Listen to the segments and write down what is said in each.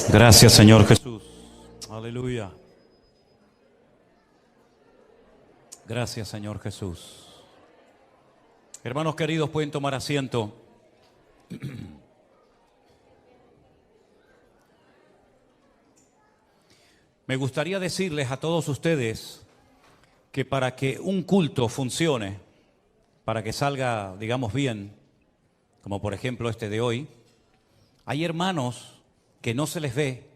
Gracias, Señor Jesús. Aleluya. Gracias, Señor Jesús. Hermanos queridos, pueden tomar asiento. Me gustaría decirles a todos ustedes que para que un culto funcione, para que salga, digamos, bien, como por ejemplo este de hoy, hay hermanos que no se les ve,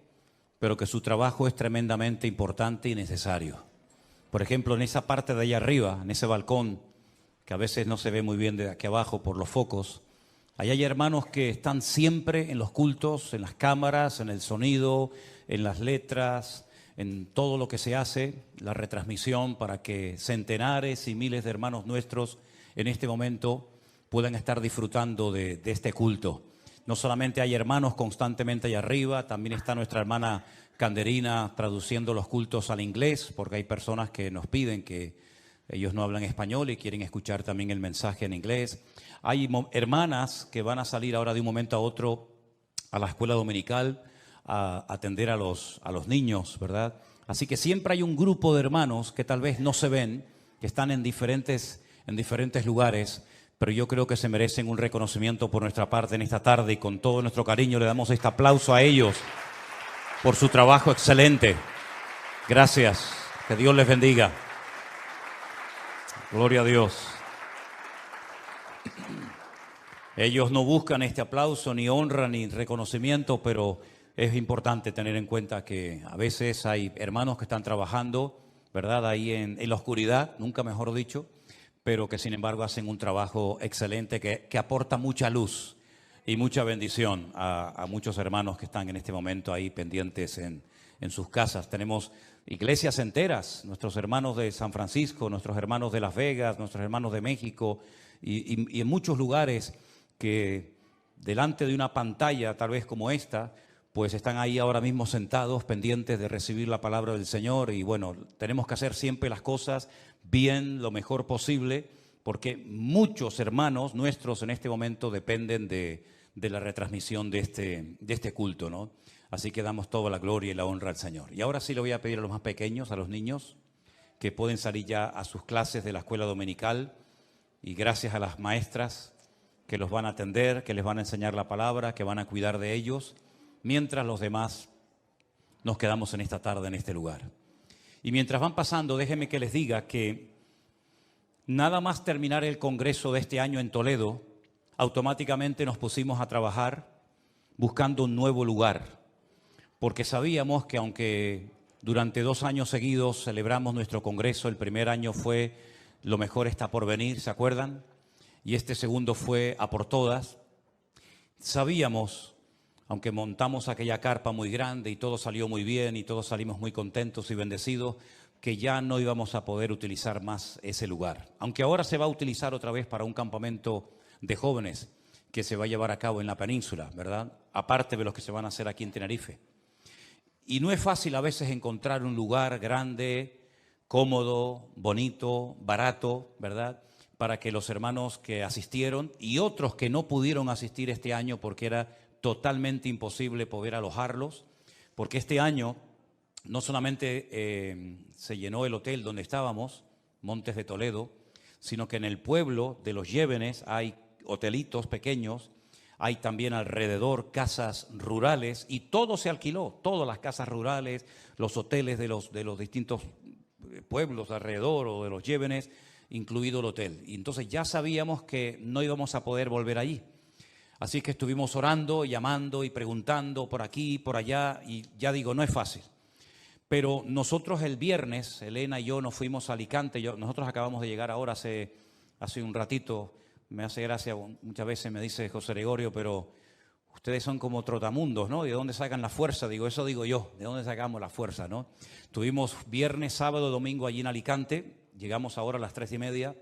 pero que su trabajo es tremendamente importante y necesario. Por ejemplo, en esa parte de allá arriba, en ese balcón, que a veces no se ve muy bien de aquí abajo por los focos, ahí hay hermanos que están siempre en los cultos, en las cámaras, en el sonido, en las letras, en todo lo que se hace, la retransmisión, para que centenares y miles de hermanos nuestros en este momento puedan estar disfrutando de este culto. No solamente hay hermanos constantemente allá arriba, también está nuestra hermana Canderina traduciendo los cultos al inglés, porque hay personas que nos piden que ellos no hablan español y quieren escuchar también el mensaje en inglés. Hay hermanas que van a salir ahora de un momento a otro a la escuela dominical a atender a los niños, ¿verdad? Así que siempre hay un grupo de hermanos que tal vez no se ven, que están en diferentes lugares, pero yo creo que se merecen un reconocimiento por nuestra parte en esta tarde y con todo nuestro cariño le damos este aplauso a ellos por su trabajo excelente. Gracias, que Dios les bendiga. Gloria a Dios. Ellos no buscan este aplauso, ni honra, ni reconocimiento, pero es importante tener en cuenta que a veces hay hermanos que están trabajando, ¿verdad? Ahí en la oscuridad, nunca mejor dicho, pero que sin embargo hacen un trabajo excelente que aporta mucha luz y mucha bendición a muchos hermanos que están en este momento ahí pendientes en sus casas. Tenemos iglesias enteras, nuestros hermanos de San Francisco, nuestros hermanos de Las Vegas, nuestros hermanos de México y en muchos lugares que delante de una pantalla tal vez como esta, pues están ahí ahora mismo sentados pendientes de recibir la palabra del Señor y bueno, tenemos que hacer siempre las cosas bien, lo mejor posible, porque muchos hermanos nuestros en este momento dependen de la retransmisión de este culto, ¿no? Así que damos toda la gloria y la honra al Señor. Y ahora sí le voy a pedir a los más pequeños, a los niños, que pueden salir ya a sus clases de la escuela dominical y gracias a las maestras que los van a atender, que les van a enseñar la palabra, que van a cuidar de ellos, mientras los demás nos quedamos en esta tarde en este lugar. Y mientras van pasando, déjenme que les diga que nada más terminar el congreso de este año en Toledo, automáticamente nos pusimos a trabajar buscando un nuevo lugar, porque sabíamos que aunque durante 2 años seguidos celebramos nuestro congreso, el primer año fue Lo Mejor Está Por Venir, ¿se acuerdan? Y este segundo fue A Por Todas. Sabíamos, aunque montamos aquella carpa muy grande y todo salió muy bien y todos salimos muy contentos y bendecidos, que ya no íbamos a poder utilizar más ese lugar. Aunque ahora se va a utilizar otra vez para un campamento de jóvenes que se va a llevar a cabo en la península, ¿verdad? Aparte de los que se van a hacer aquí en Tenerife. Y no es fácil a veces encontrar un lugar grande, cómodo, bonito, barato, ¿verdad?, para que los hermanos que asistieron y otros que no pudieron asistir este año porque era totalmente imposible poder alojarlos, porque este año no solamente se llenó el hotel donde estábamos, Montes de Toledo, sino que en el pueblo de Los Llévenes hay hotelitos pequeños, hay también alrededor casas rurales y todo se alquiló, todas las casas rurales, los hoteles de los distintos pueblos alrededor o de Los Llévenes, incluido el hotel. Y entonces ya sabíamos que no íbamos a poder volver allí. Así que estuvimos orando, llamando y preguntando por aquí, por allá, y ya digo, no es fácil. Pero nosotros el viernes, Elena y yo nos fuimos a Alicante, nosotros acabamos de llegar ahora hace un ratito, me hace gracia, muchas veces me dice José Gregorio, pero ustedes son como trotamundos, ¿no? ¿De dónde sacan la fuerza? Digo, eso digo yo, ¿de dónde sacamos la fuerza, no? Estuvimos viernes, sábado, domingo allí en Alicante, llegamos ahora a las 3:30,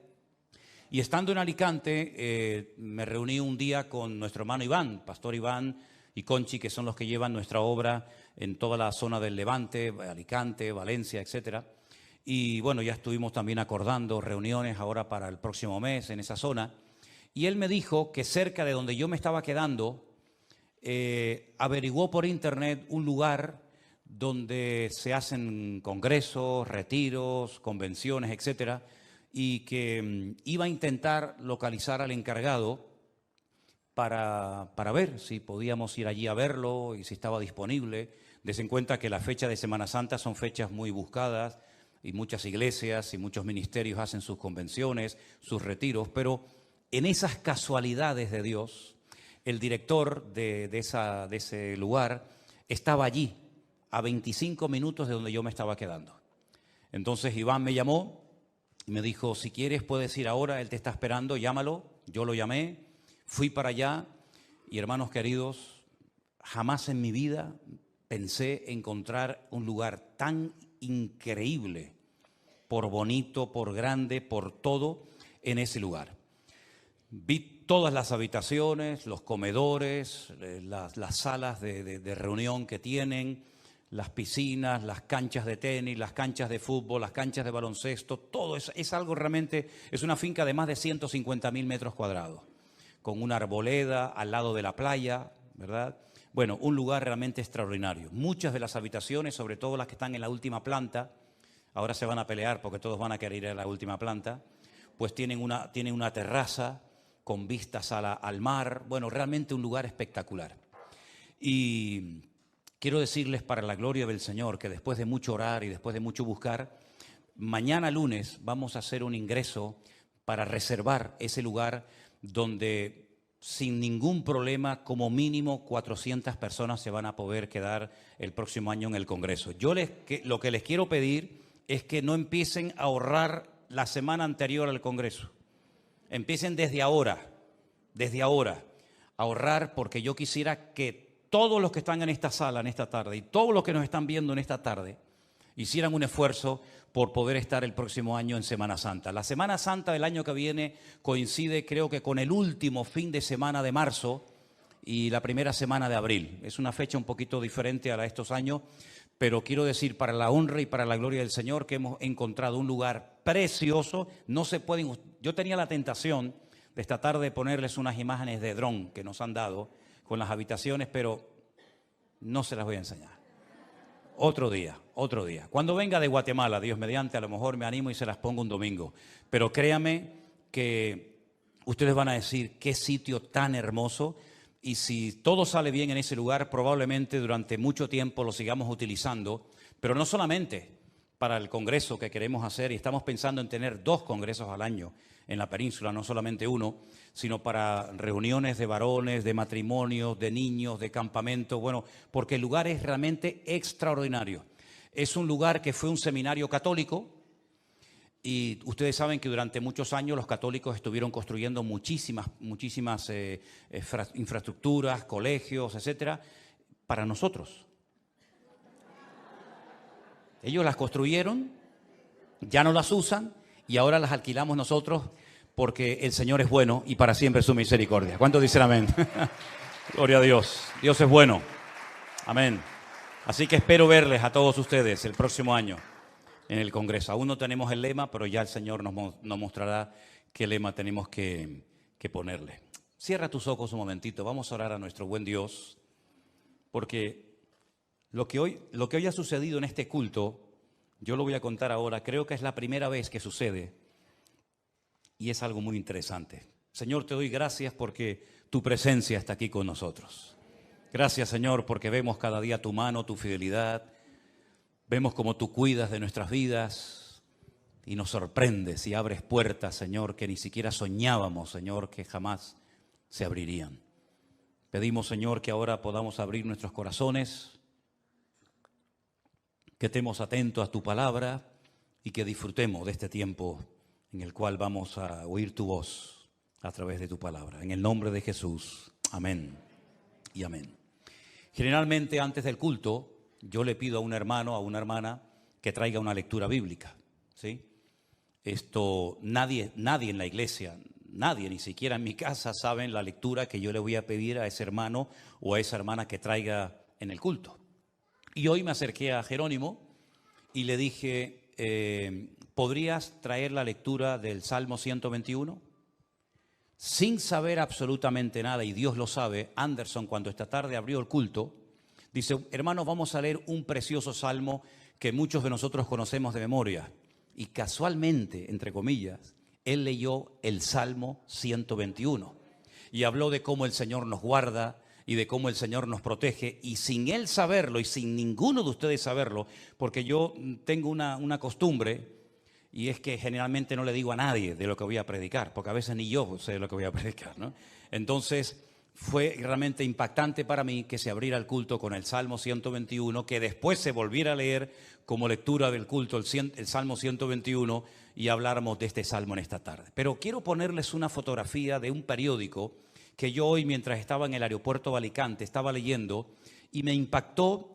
y estando en Alicante me reuní un día con nuestro hermano Iván, Pastor Iván y Conchi, que son los que llevan nuestra obra en toda la zona del Levante, Alicante, Valencia, etcétera. Y bueno, ya estuvimos también acordando reuniones ahora para el próximo mes en esa zona. Y él me dijo que cerca de donde yo me estaba quedando, averiguó por internet un lugar donde se hacen congresos, retiros, convenciones, etcétera, y que iba a intentar localizar al encargado para ver si podíamos ir allí a verlo y si estaba disponible. Des en cuenta que la fecha de Semana Santa son fechas muy buscadas y muchas iglesias y muchos ministerios hacen sus convenciones, sus retiros, pero en esas casualidades de Dios, el director de ese lugar estaba allí, a 25 minutos de donde yo me estaba quedando. Entonces Iván me llamó y me dijo, si quieres puedes ir ahora, él te está esperando, llámalo. Yo lo llamé, fui para allá y, hermanos queridos, jamás en mi vida pensé encontrar un lugar tan increíble, por bonito, por grande, por todo, en ese lugar. Vi todas las habitaciones, los comedores, las salas de reunión que tienen, las piscinas, las canchas de tenis, las canchas de fútbol, las canchas de baloncesto, todo es algo realmente, es una finca de más de 150.000 metros cuadrados, con una arboleda al lado de la playa, ¿verdad? Bueno, un lugar realmente extraordinario. Muchas de las habitaciones, sobre todo las que están en la última planta, ahora se van a pelear porque todos van a querer ir a la última planta, pues tienen una terraza con vistas al mar. Bueno, realmente un lugar espectacular. Y quiero decirles, para la gloria del Señor, que después de mucho orar y después de mucho buscar, mañana lunes vamos a hacer un ingreso para reservar ese lugar donde sin ningún problema, como mínimo 400 personas se van a poder quedar el próximo año en el Congreso. Lo que les quiero pedir es que no empiecen a ahorrar la semana anterior al Congreso. Empiecen desde ahora, a ahorrar, porque yo quisiera que todos los que están en esta sala en esta tarde y todos los que nos están viendo en esta tarde hicieran un esfuerzo por poder estar el próximo año en Semana Santa. La Semana Santa del año que viene coincide, creo que, con el último fin de semana de marzo y la primera semana de abril. Es una fecha un poquito diferente a la de estos años, pero quiero decir, para la honra y para la gloria del Señor, que hemos encontrado un lugar precioso. No se pueden. Yo tenía la tentación de esta tarde ponerles unas imágenes de dron que nos han dado con las habitaciones, pero no se las voy a enseñar. Otro día. Cuando venga de Guatemala, Dios mediante, a lo mejor me animo y se las pongo un domingo. Pero créame que ustedes van a decir, qué sitio tan hermoso. Y si todo sale bien en ese lugar, probablemente durante mucho tiempo lo sigamos utilizando. Pero no solamente para el congreso que queremos hacer, y estamos pensando en tener 2 congresos al año en la península, no solamente uno, sino para reuniones de varones, de matrimonios, de niños, de campamentos. Bueno, porque el lugar es realmente extraordinario. Es un lugar que fue un seminario católico y ustedes saben que durante muchos años los católicos estuvieron construyendo muchísimas infraestructuras, colegios, etcétera, para nosotros. Ellos las construyeron, ya no las usan y ahora las alquilamos nosotros, porque el Señor es bueno y para siempre su misericordia. ¿Cuántos dicen amén? Gloria a Dios. Dios es bueno. Amén. Así que espero verles a todos ustedes el próximo año en el Congreso. Aún no tenemos el lema, pero ya el Señor nos mostrará qué lema tenemos que ponerle. Cierra tus ojos un momentito. Vamos a orar a nuestro buen Dios, porque lo que hoy ha sucedido en este culto, yo lo voy a contar ahora. Creo que es la primera vez que sucede y es algo muy interesante. Señor, te doy gracias porque tu presencia está aquí con nosotros. Gracias, Señor, porque vemos cada día tu mano, tu fidelidad. Vemos cómo tú cuidas de nuestras vidas y nos sorprendes y abres puertas, Señor, que ni siquiera soñábamos, Señor, que jamás se abrirían. Pedimos, Señor, que ahora podamos abrir nuestros corazones, que estemos atentos a tu palabra y que disfrutemos de este tiempo en el cual vamos a oír tu voz a través de tu palabra. En el nombre de Jesús. Amén y amén. Generalmente antes del culto yo le pido a un hermano, a una hermana, que traiga una lectura bíblica, ¿sí? Nadie en la iglesia, nadie, ni siquiera en mi casa, saben la lectura que yo le voy a pedir a ese hermano o a esa hermana que traiga en el culto. Y hoy me acerqué a Jerónimo y le dije, ¿podrías traer la lectura del Salmo 121? sin saber absolutamente nada, y Dios lo sabe, Anderson, cuando esta tarde abrió el culto, dice: hermanos, vamos a leer un precioso salmo que muchos de nosotros conocemos de memoria. Y casualmente, entre comillas, él leyó el Salmo 121 y habló de cómo el Señor nos guarda y de cómo el Señor nos protege, y sin él saberlo y sin ninguno de ustedes saberlo, porque yo tengo una costumbre, y es que generalmente no le digo a nadie de lo que voy a predicar, porque a veces ni yo sé de lo que voy a predicar, ¿no? Entonces fue realmente impactante para mí que se abriera el culto con el Salmo 121, que después se volviera a leer como lectura del culto el Salmo 121, y habláramos de este salmo en esta tarde. Pero quiero ponerles una fotografía de un periódico que yo hoy, mientras estaba en el aeropuerto de Alicante, estaba leyendo, y me impactó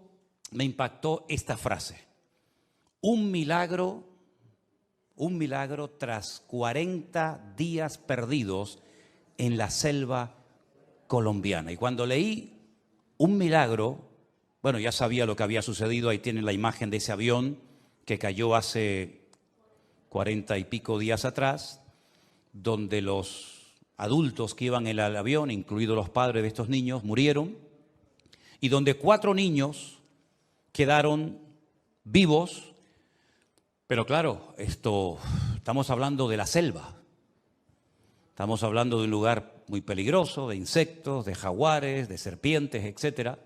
esta frase: un milagro tras 40 días perdidos en la selva colombiana. Y cuando leí un milagro, bueno, ya sabía lo que había sucedido. Ahí tienen la imagen de ese avión que cayó hace 40 y pico días atrás, donde los adultos que iban en el avión, incluidos los padres de estos niños, murieron, y donde 4 niños quedaron vivos. Pero claro, estamos hablando de la selva, estamos hablando de un lugar muy peligroso, de insectos, de jaguares, de serpientes, etcétera,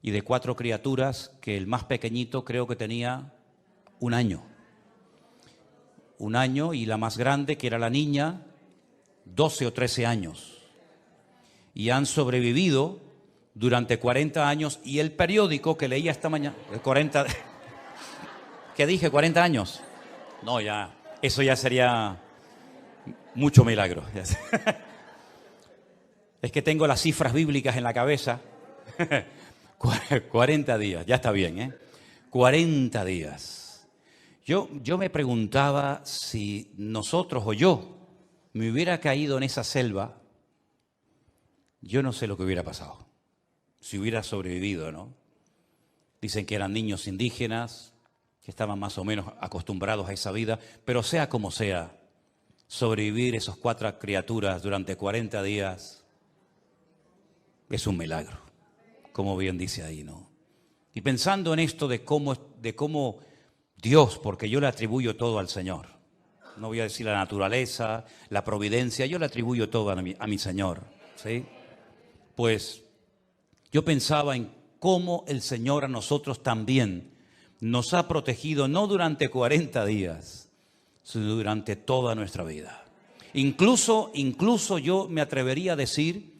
y de 4 criaturas que el más pequeñito creo que tenía un año, y la más grande, que era la niña, 12 o 13 años, y han sobrevivido durante 40 años, y el periódico que leía esta mañana, 40, ¿qué dije? 40 años. No, ya, eso ya sería mucho milagro. Es que tengo las cifras bíblicas en la cabeza. 40 días, ya está bien, ¿eh? 40 días. Yo me preguntaba si nosotros o yo me hubiera caído en esa selva, yo no sé lo que hubiera pasado, si hubiera sobrevivido, ¿no? Dicen que eran niños indígenas, que estaban más o menos acostumbrados a esa vida, pero sea como sea, sobrevivir esos 4 criaturas durante 40 días es un milagro, como bien dice ahí, ¿no? Y pensando en esto de cómo Dios, porque yo le atribuyo todo al Señor, no voy a decir la naturaleza, la providencia, yo le atribuyo todo a mi Señor, ¿sí? Pues yo pensaba en cómo el Señor a nosotros también nos ha protegido, no durante 40 días, sino durante toda nuestra vida. Incluso yo me atrevería a decir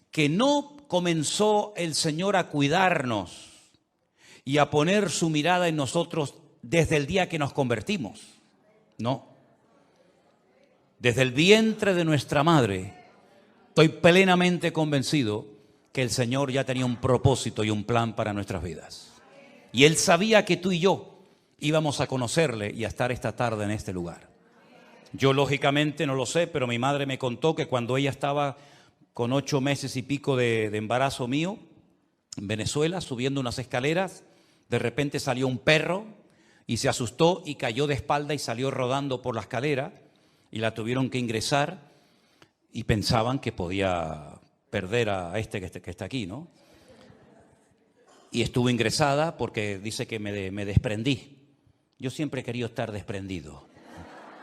que no comenzó el Señor a cuidarnos y a poner su mirada en nosotros desde el día que nos convertimos. No. Desde el vientre de nuestra madre, estoy plenamente convencido que el Señor ya tenía un propósito y un plan para nuestras vidas. Y Él sabía que tú y yo íbamos a conocerle y a estar esta tarde en este lugar. Yo lógicamente no lo sé, pero mi madre me contó que cuando ella estaba con 8 meses y pico de embarazo mío, en Venezuela, subiendo unas escaleras, de repente salió un perro y se asustó y cayó de espalda y salió rodando por la escalera, y la tuvieron que ingresar y pensaban que podía perder a este que está aquí, ¿no? Y estuvo ingresada porque dice que me desprendí. Yo siempre he querido estar desprendido.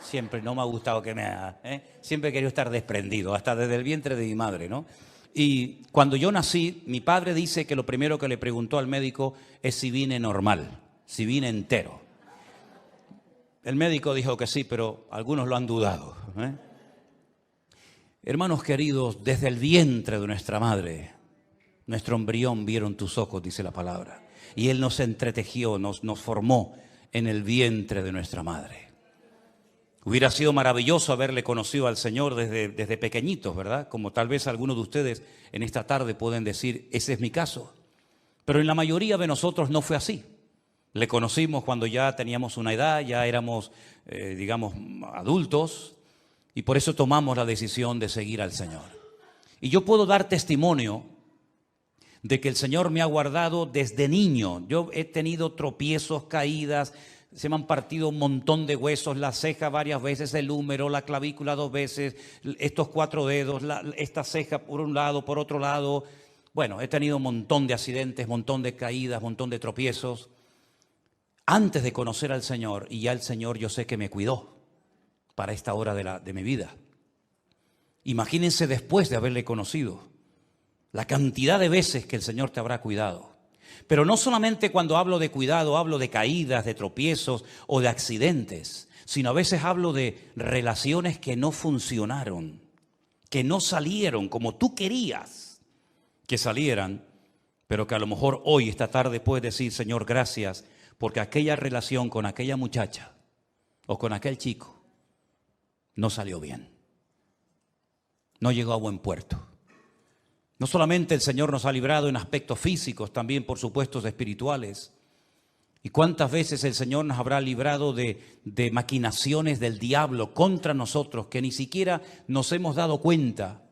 Siempre, no me ha gustado que me haga, siempre he querido estar desprendido, hasta desde el vientre de mi madre, ¿no? Y cuando yo nací, mi padre dice que lo primero que le preguntó al médico es si vine normal, si vine entero. El médico dijo que sí, pero algunos lo han dudado, ¿eh? Hermanos queridos, desde el vientre de nuestra madre, nuestro embrión vieron tus ojos, dice la palabra. Y Él nos entretejió, nos formó en el vientre de nuestra madre. Hubiera sido maravilloso haberle conocido al Señor desde pequeñitos, ¿verdad? Como tal vez algunos de ustedes en esta tarde pueden decir, ese es mi caso. Pero en la mayoría de nosotros no fue así. Le conocimos cuando ya teníamos una edad, ya éramos, digamos, adultos, y por eso tomamos la decisión de seguir al Señor. Y yo puedo dar testimonio de que el Señor me ha guardado desde niño. Yo he tenido tropiezos, caídas, se me han partido un montón de huesos, la ceja varias veces, el húmero, la clavícula 2 veces, estos 4 dedos, esta ceja por un lado, por otro lado. Bueno, he tenido un montón de accidentes, montón de caídas, montón de tropiezos. Antes de conocer al Señor, y ya el Señor yo sé que me cuidó para esta hora de mi vida. Imagínense después de haberle conocido, la cantidad de veces que el Señor te habrá cuidado. Pero no solamente cuando hablo de cuidado, hablo de caídas, de tropiezos o de accidentes, sino a veces hablo de relaciones que no funcionaron, que no salieron como tú querías que salieran, pero que a lo mejor hoy, esta tarde, puedes decir: Señor, gracias, porque aquella relación con aquella muchacha o con aquel chico no salió bien. No llegó a buen puerto. No solamente el Señor nos ha librado en aspectos físicos, también por supuesto espirituales. ¿Y cuántas veces el Señor nos habrá librado de maquinaciones del diablo contra nosotros que ni siquiera nos hemos dado cuenta,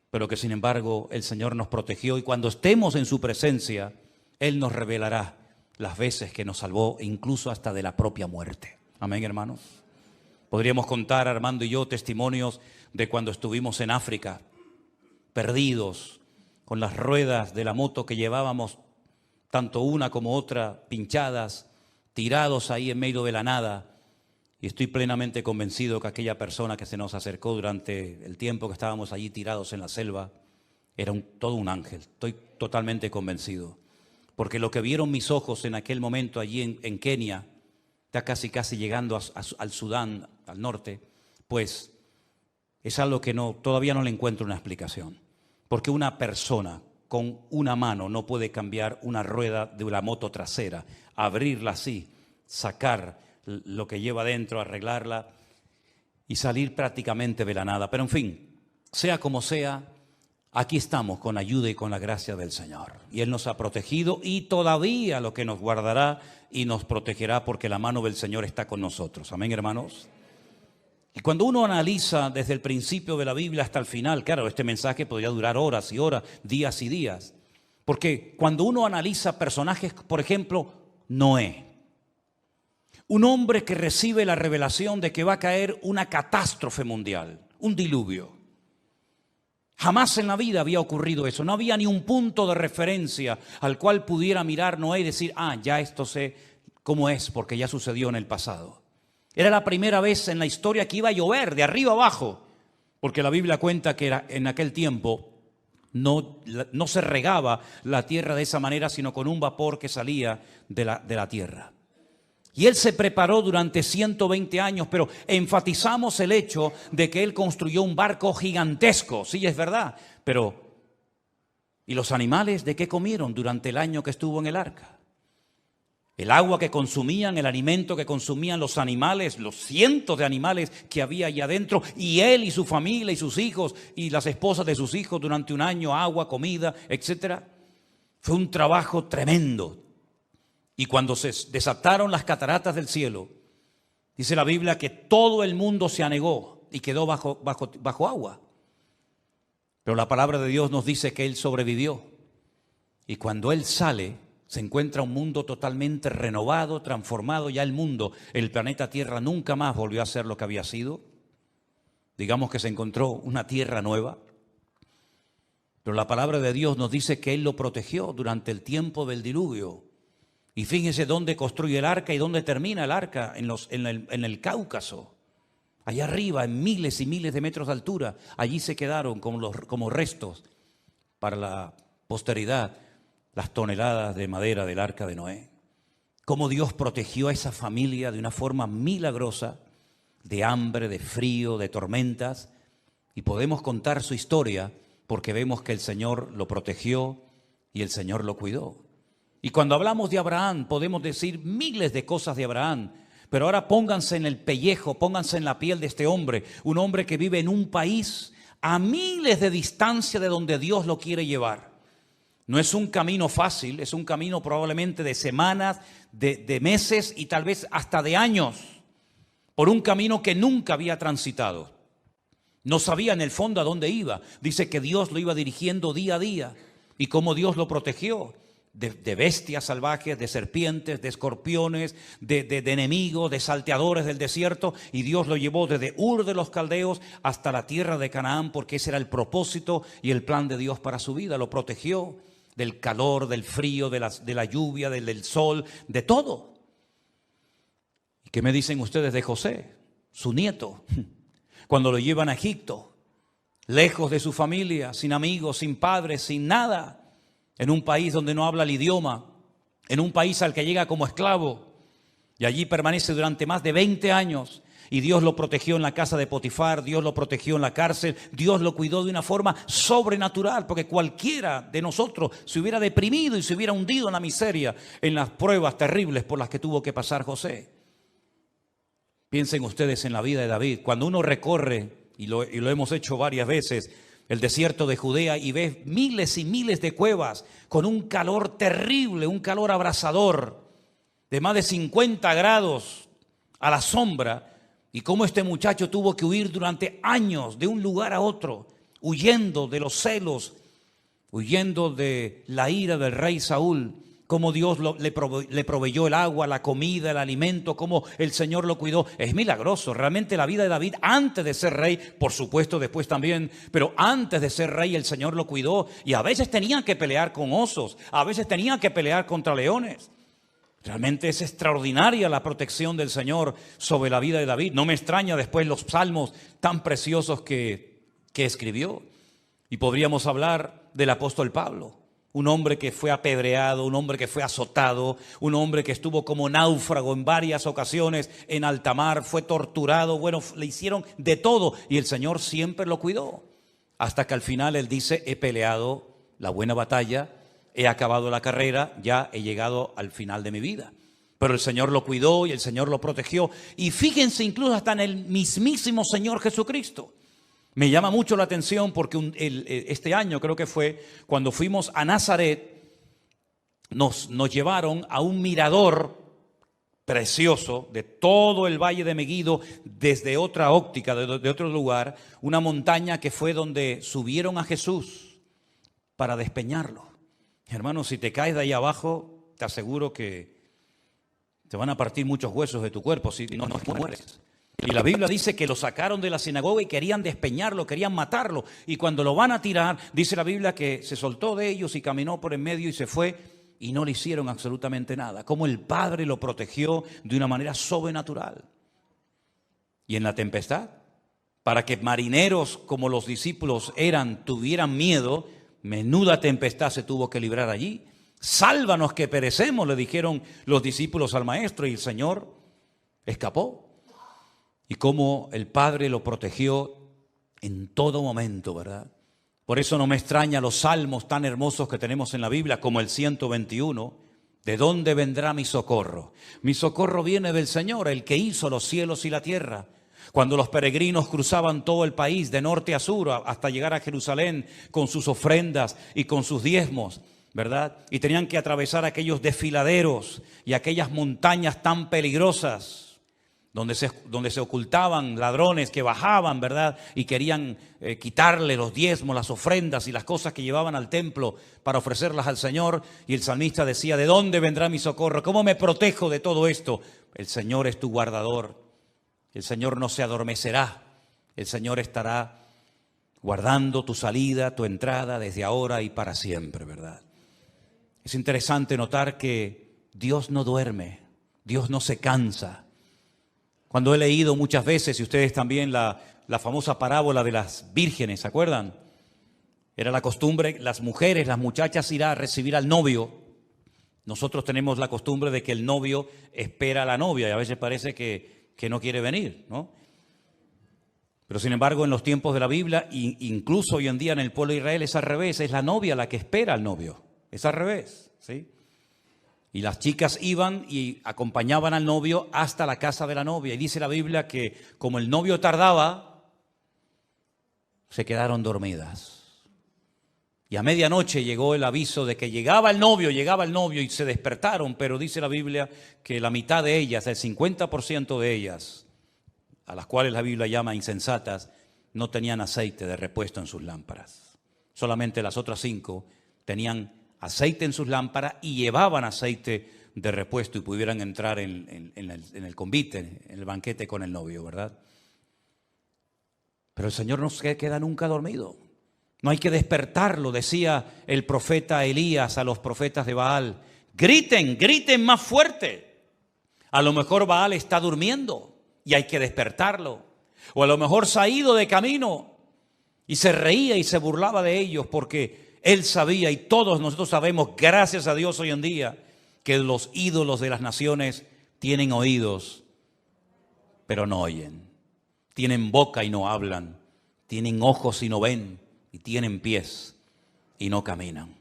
pero que sin embargo el Señor nos protegió? Y cuando estemos en su presencia, Él nos revelará las veces que nos salvó, incluso hasta de la propia muerte. Amén, hermanos. Podríamos contar, Armando y yo, testimonios de cuando estuvimos en África, perdidos, con las ruedas de la moto que llevábamos, tanto una como otra, pinchadas, tirados ahí en medio de la nada. Y estoy plenamente convencido que aquella persona que se nos acercó durante el tiempo que estábamos allí tirados en la selva era todo un ángel. Estoy totalmente convencido. Porque lo que vieron mis ojos en aquel momento allí en Kenia, ya casi llegando al Sudán, al norte, pues es algo que todavía no le encuentro una explicación. Porque una persona con una mano no puede cambiar una rueda de la moto trasera, abrirla así, sacar lo que lleva dentro, arreglarla y salir prácticamente de la nada. Pero en fin, sea como sea, aquí estamos con ayuda y con la gracia del Señor. Y Él nos ha protegido y todavía lo que nos guardará y nos protegerá, porque la mano del Señor está con nosotros. Amén, hermanos. Y cuando uno analiza desde el principio de la Biblia hasta el final, claro, este mensaje podría durar horas y horas, días y días. Porque cuando uno analiza personajes, por ejemplo, Noé, un hombre que recibe la revelación de que va a caer una catástrofe mundial, un diluvio. Jamás en la vida había ocurrido eso. No había ni un punto de referencia al cual pudiera mirar Noé y decir: ya esto sé cómo es, porque ya sucedió en el pasado. Era la primera vez en la historia que iba a llover de arriba abajo, porque la Biblia cuenta que en aquel tiempo no se regaba la tierra de esa manera, sino con un vapor que salía de la tierra. Y él se preparó durante 120 años, pero enfatizamos el hecho de que él construyó un barco gigantesco. Sí, es verdad, pero ¿y los animales de qué comieron durante el año que estuvo en el arca? El agua que consumían, el alimento que consumían los animales, los cientos de animales que había allá adentro, y él y su familia y sus hijos y las esposas de sus hijos durante un año, agua, comida, etcétera. Fue un trabajo tremendo. Y cuando se desataron las cataratas del cielo, dice la Biblia que todo el mundo se anegó y quedó bajo agua. Pero la palabra de Dios nos dice que él sobrevivió. Y cuando él sale, se encuentra un mundo totalmente renovado, transformado. Ya el planeta Tierra nunca más volvió a ser lo que había sido. Digamos que se encontró una tierra nueva. Pero la palabra de Dios nos dice que Él lo protegió durante el tiempo del diluvio. Y fíjense dónde construye el arca y dónde termina el arca, en el Cáucaso. Allá arriba, en miles y miles de metros de altura. Allí se quedaron como restos para la posteridad las toneladas de madera del arca de Noé. Cómo Dios protegió a esa familia de una forma milagrosa, de hambre, de frío, de tormentas. Y podemos contar su historia porque vemos que el Señor lo protegió y el Señor lo cuidó. Y cuando hablamos de Abraham, podemos decir miles de cosas de Abraham. Pero ahora pónganse en el pellejo, pónganse en la piel de este hombre. Un hombre que vive en un país a miles de distancia de donde Dios lo quiere llevar. No es un camino fácil, es un camino probablemente de semanas, de meses y tal vez hasta de años. Por un camino que nunca había transitado. No sabía en el fondo a dónde iba. Dice que Dios lo iba dirigiendo día a día. Y cómo Dios lo protegió. de bestias salvajes, de serpientes, de escorpiones, de enemigos, de salteadores del desierto, y Dios lo llevó desde Ur de los Caldeos hasta la tierra de Canaán, porque ese era el propósito y el plan de Dios para su vida. Lo protegió del calor, del frío, de la lluvia, del sol, de todo. ¿Y qué me dicen ustedes de José, su nieto, cuando lo llevan a Egipto, lejos de su familia, sin amigos, sin padres, sin nada? En un país donde no habla el idioma, en un país al que llega como esclavo, y allí permanece durante más de 20 años, y Dios lo protegió en la casa de Potifar, Dios lo protegió en la cárcel, Dios lo cuidó de una forma sobrenatural, porque cualquiera de nosotros se hubiera deprimido y se hubiera hundido en la miseria, en las pruebas terribles por las que tuvo que pasar José. Piensen ustedes en la vida de David. Cuando uno recorre, y lo hemos hecho varias veces, el desierto de Judea, y ves miles y miles de cuevas con un calor terrible, un calor abrasador de más de 50 grados a la sombra, y cómo este muchacho tuvo que huir durante años de un lugar a otro, huyendo de los celos, huyendo de la ira del rey Saúl. Cómo Dios le proveyó el agua, la comida, el alimento, cómo el Señor lo cuidó. Es milagroso. Realmente la vida de David antes de ser rey, por supuesto después también, pero antes de ser rey el Señor lo cuidó. Y a veces tenían que pelear con osos, a veces tenían que pelear contra leones. Realmente es extraordinaria la protección del Señor sobre la vida de David. No me extraña después los salmos tan preciosos que escribió. Y podríamos hablar del apóstol Pablo. Un hombre que fue apedreado, un hombre que fue azotado, un hombre que estuvo como náufrago en varias ocasiones en alta mar, fue torturado, bueno, le hicieron de todo y el Señor siempre lo cuidó. Hasta que al final él dice, he peleado la buena batalla, he acabado la carrera, ya he llegado al final de mi vida. Pero el Señor lo cuidó y el Señor lo protegió. Y fíjense incluso hasta en el mismísimo Señor Jesucristo. Me llama mucho la atención porque este año creo que fue cuando fuimos a Nazaret, nos llevaron a un mirador precioso de todo el Valle de Megiddo desde otra óptica, de otro lugar, una montaña que fue donde subieron a Jesús para despeñarlo. Hermano, si te caes de ahí abajo, te aseguro que te van a partir muchos huesos de tu cuerpo si no mueres. Y la Biblia dice que lo sacaron de la sinagoga y querían despeñarlo, querían matarlo. Y cuando lo van a tirar, dice la Biblia que se soltó de ellos y caminó por en medio y se fue y no le hicieron absolutamente nada. Como el Padre lo protegió de una manera sobrenatural. Y en la tempestad, para que marineros como los discípulos tuvieran miedo, menuda tempestad se tuvo que librar allí. Sálvanos que perecemos, le dijeron los discípulos al Maestro, y el Señor escapó. Y cómo el Padre lo protegió en todo momento, ¿verdad? Por eso no me extraña los salmos tan hermosos que tenemos en la Biblia, como el 121. ¿De dónde vendrá mi socorro? Mi socorro viene del Señor, el que hizo los cielos y la tierra. Cuando los peregrinos cruzaban todo el país, de norte a sur, hasta llegar a Jerusalén, con sus ofrendas y con sus diezmos, ¿verdad? Y tenían que atravesar aquellos desfiladeros y aquellas montañas tan peligrosas, donde se ocultaban ladrones que bajaban, ¿verdad? Y querían quitarle los diezmos, las ofrendas y las cosas que llevaban al templo para ofrecerlas al Señor. Y el salmista decía, ¿de dónde vendrá mi socorro? ¿Cómo me protejo de todo esto? El Señor es tu guardador. El Señor no se adormecerá. El Señor estará guardando tu salida, tu entrada desde ahora y para siempre, ¿verdad? Es interesante notar que Dios no duerme, Dios no se cansa. Cuando he leído muchas veces, y ustedes también, la famosa parábola de las vírgenes, ¿se acuerdan? Era la costumbre, las mujeres, las muchachas ir a recibir al novio. Nosotros tenemos la costumbre de que el novio espera a la novia y a veces parece que no quiere venir, ¿no? Pero sin embargo, en los tiempos de la Biblia, incluso hoy en día en el pueblo de Israel, es al revés, es la novia la que espera al novio. Es al revés, ¿sí? Y las chicas iban y acompañaban al novio hasta la casa de la novia. Y dice la Biblia que como el novio tardaba, se quedaron dormidas. Y a medianoche llegó el aviso de que llegaba el novio y se despertaron. Pero dice la Biblia que la mitad de ellas, el 50% de ellas, a las cuales la Biblia llama insensatas, no tenían aceite de repuesto en sus lámparas. Solamente las otras 5 tenían aceite en sus lámparas y llevaban aceite de repuesto y pudieran entrar en el convite, en el banquete con el novio, ¿verdad? Pero el Señor no se queda nunca dormido. No hay que despertarlo, decía el profeta Elías a los profetas de Baal. Griten, griten más fuerte. A lo mejor Baal está durmiendo y hay que despertarlo. O a lo mejor se ha ido de camino y se reía y se burlaba de ellos porque él sabía, y todos nosotros sabemos, gracias a Dios hoy en día, que los ídolos de las naciones tienen oídos, pero no oyen. Tienen boca y no hablan. Tienen ojos y no ven. Y tienen pies y no caminan.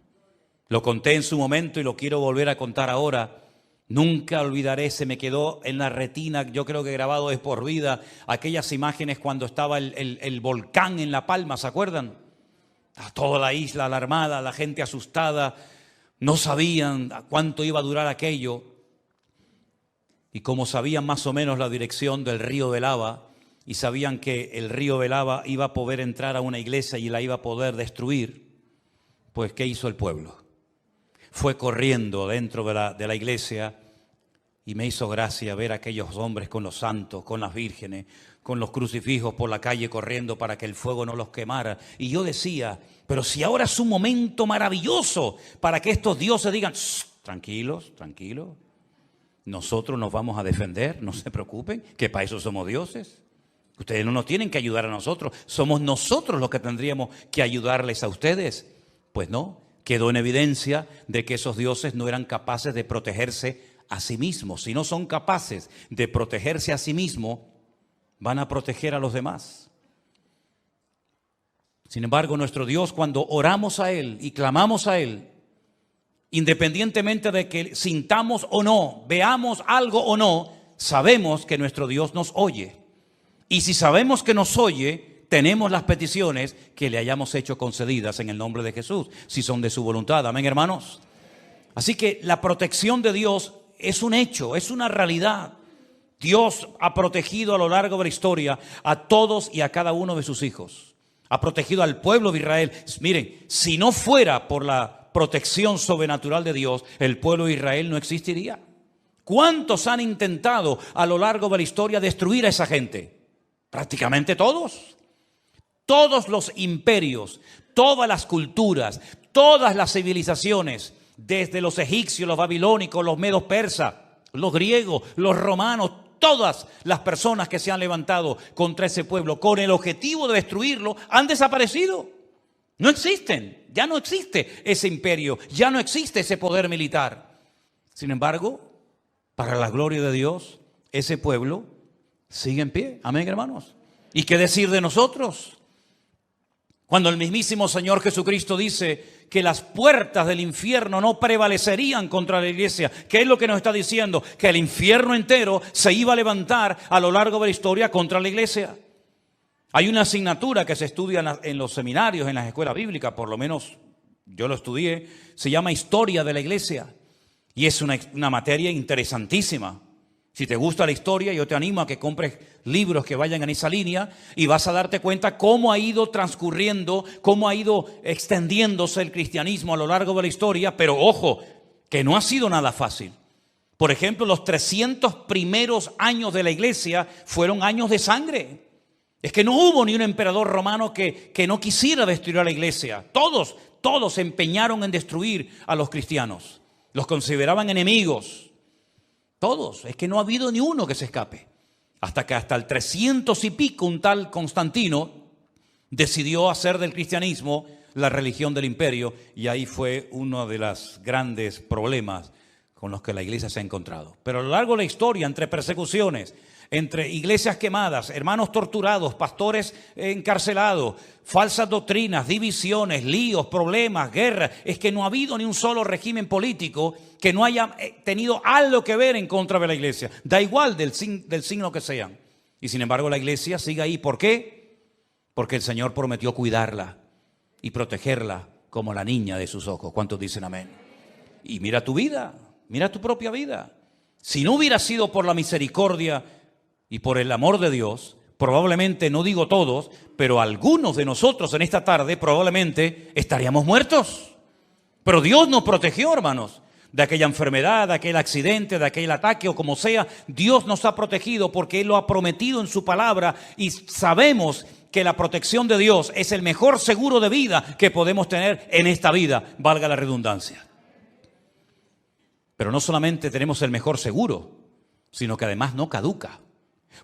Lo conté en su momento y lo quiero volver a contar ahora. Nunca olvidaré, se me quedó en la retina, yo creo que grabado de por vida, aquellas imágenes cuando estaba el volcán en La Palma, ¿se acuerdan? A toda la isla alarmada, la gente asustada, no sabían a cuánto iba a durar aquello. Y como sabían más o menos la dirección del río de lava, y sabían que el río de lava iba a poder entrar a una iglesia y la iba a poder destruir, pues ¿qué hizo el pueblo? Fue corriendo dentro de la iglesia y me hizo gracia ver a aquellos hombres con los santos, con las vírgenes, con los crucifijos por la calle corriendo para que el fuego no los quemara. Y yo decía, pero si ahora es un momento maravilloso para que estos dioses digan, tranquilos, tranquilos, nosotros nos vamos a defender, no se preocupen, que para eso somos dioses. Ustedes no nos tienen que ayudar a nosotros, somos nosotros los que tendríamos que ayudarles a ustedes. Pues no, quedó en evidencia de que esos dioses no eran capaces de protegerse a sí mismos. Si no son capaces de protegerse a sí mismos, van a proteger a los demás. Sin embargo, nuestro Dios, cuando oramos a Él y clamamos a Él, independientemente de que sintamos o no, veamos algo o no, sabemos que nuestro Dios nos oye. Y si sabemos que nos oye, tenemos las peticiones que le hayamos hecho concedidas en el nombre de Jesús, si son de su voluntad. Amén, hermanos. Así que la protección de Dios es un hecho, es una realidad. Dios ha protegido a lo largo de la historia a todos y a cada uno de sus hijos. Ha protegido al pueblo de Israel. Miren, si no fuera por la protección sobrenatural de Dios, el pueblo de Israel no existiría. ¿Cuántos han intentado a lo largo de la historia destruir a esa gente? Prácticamente todos. Todos los imperios, todas las culturas, todas las civilizaciones, desde los egipcios, los babilónicos, los medos persas, los griegos, los romanos, todas las personas que se han levantado contra ese pueblo con el objetivo de destruirlo han desaparecido. No existen, ya no existe ese imperio, ya no existe ese poder militar. Sin embargo, para la gloria de Dios, ese pueblo sigue en pie. Amén, hermanos. ¿Y qué decir de nosotros? Cuando el mismísimo Señor Jesucristo dice que las puertas del infierno no prevalecerían contra la iglesia, ¿qué es lo que nos está diciendo? Que el infierno entero se iba a levantar a lo largo de la historia contra la iglesia. Hay una asignatura que se estudia en los seminarios, en las escuelas bíblicas, por lo menos yo lo estudié, se llama Historia de la Iglesia. Y es una materia interesantísima. Si te gusta la historia, yo te animo a que compres libros que vayan en esa línea y vas a darte cuenta cómo ha ido transcurriendo, cómo ha ido extendiéndose el cristianismo a lo largo de la historia, pero ojo, que no ha sido nada fácil. Por ejemplo, los 300 primeros años de la iglesia fueron años de sangre. Es que no hubo ni un emperador romano que no quisiera destruir a la iglesia. Todos se empeñaron en destruir a los cristianos. Los consideraban enemigos. Todos. Es que no ha habido ni uno que se escape. Hasta que hasta el 300 y pico un tal Constantino decidió hacer del cristianismo la religión del imperio. Y ahí fue uno de los grandes problemas con los que la iglesia se ha encontrado. Pero a lo largo de la historia, entre persecuciones, entre iglesias quemadas, hermanos torturados, pastores encarcelados, falsas doctrinas, divisiones, líos, problemas, guerras. Es que no ha habido ni un solo régimen político que no haya tenido algo que ver en contra de la iglesia. Da igual del signo que sean. Y sin embargo la iglesia sigue ahí. ¿Por qué? Porque el Señor prometió cuidarla y protegerla como la niña de sus ojos. ¿Cuántos dicen amén? Y mira tu vida, mira tu propia vida. Si no hubiera sido por la misericordia y por el amor de Dios, probablemente, no digo todos, pero algunos de nosotros en esta tarde probablemente estaríamos muertos. Pero Dios nos protegió, hermanos, de aquella enfermedad, de aquel accidente, de aquel ataque o como sea. Dios nos ha protegido porque Él lo ha prometido en su palabra y sabemos que la protección de Dios es el mejor seguro de vida que podemos tener en esta vida, valga la redundancia. Pero no solamente tenemos el mejor seguro, sino que además no caduca.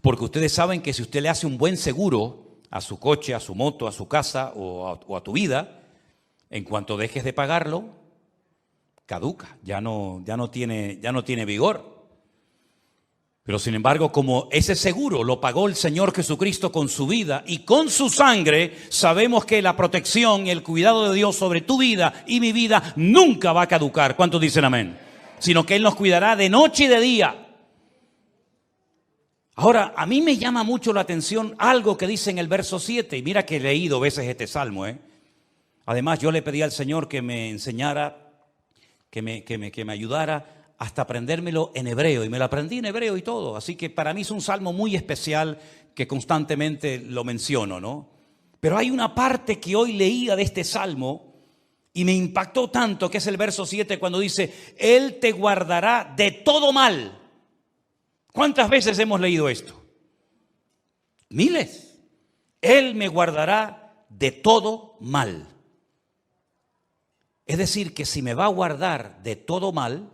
Porque ustedes saben que si usted le hace un buen seguro a su coche, a su moto, a su casa o a tu vida, en cuanto dejes de pagarlo, caduca, ya no tiene vigor. Pero sin embargo, como ese seguro lo pagó el Señor Jesucristo con su vida y con su sangre, sabemos que la protección y el cuidado de Dios sobre tu vida y mi vida nunca va a caducar. ¿Cuántos dicen amén? Sino que Él nos cuidará de noche y de día. Ahora, a mí me llama mucho la atención algo que dice en el verso 7. Y mira que he leído veces este salmo, Además, yo le pedí al Señor que me enseñara, que me ayudara hasta aprendérmelo en hebreo, y me lo aprendí en hebreo y todo. Así que para mí es un salmo muy especial que constantemente lo menciono, ¿no? Pero hay una parte que hoy leía de este salmo y me impactó tanto, que es el verso 7 cuando dice: Él te guardará de todo mal. ¿Cuántas veces hemos leído esto? Miles. Él me guardará de todo mal. Es decir, que si me va a guardar de todo mal,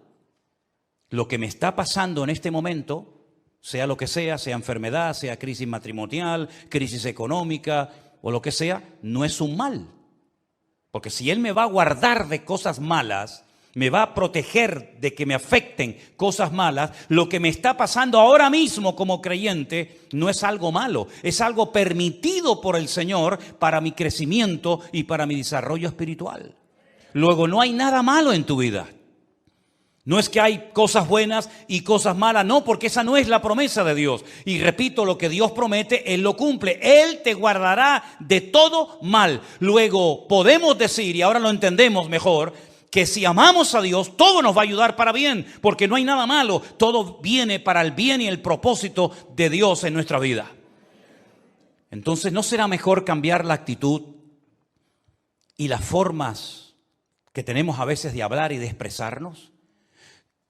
lo que me está pasando en este momento, sea lo que sea enfermedad, sea crisis matrimonial, crisis económica o lo que sea, no es un mal. Porque si Él me va a guardar de cosas malas, me va a proteger de que me afecten cosas malas, lo que me está pasando ahora mismo como creyente no es algo malo, es algo permitido por el Señor para mi crecimiento y para mi desarrollo espiritual. Luego, no hay nada malo en tu vida. No es que hay cosas buenas y cosas malas, no, porque esa no es la promesa de Dios. Y repito, lo que Dios promete, Él lo cumple. Él te guardará de todo mal. Luego podemos decir, y ahora lo entendemos mejor, que si amamos a Dios, todo nos va a ayudar para bien, porque no hay nada malo. Todo viene para el bien y el propósito de Dios en nuestra vida. Entonces, ¿no será mejor cambiar la actitud y las formas que tenemos a veces de hablar y de expresarnos?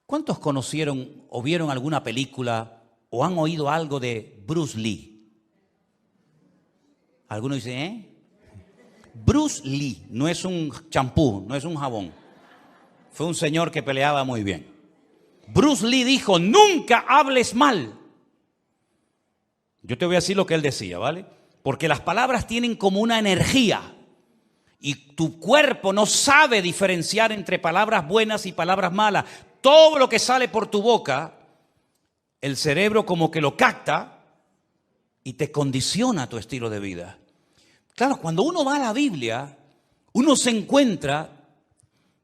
¿Cuántos conocieron o vieron alguna película o han oído algo de Bruce Lee? Algunos dicen, Bruce Lee no es un champú, no es un jabón. Fue un señor que peleaba muy bien. Bruce Lee dijo: nunca hables mal. Yo te voy a decir lo que él decía, ¿vale? Porque las palabras tienen como una energía. Y tu cuerpo no sabe diferenciar entre palabras buenas y palabras malas. Todo lo que sale por tu boca, el cerebro como que lo capta y te condiciona tu estilo de vida. Claro, cuando uno va a la Biblia, uno se encuentra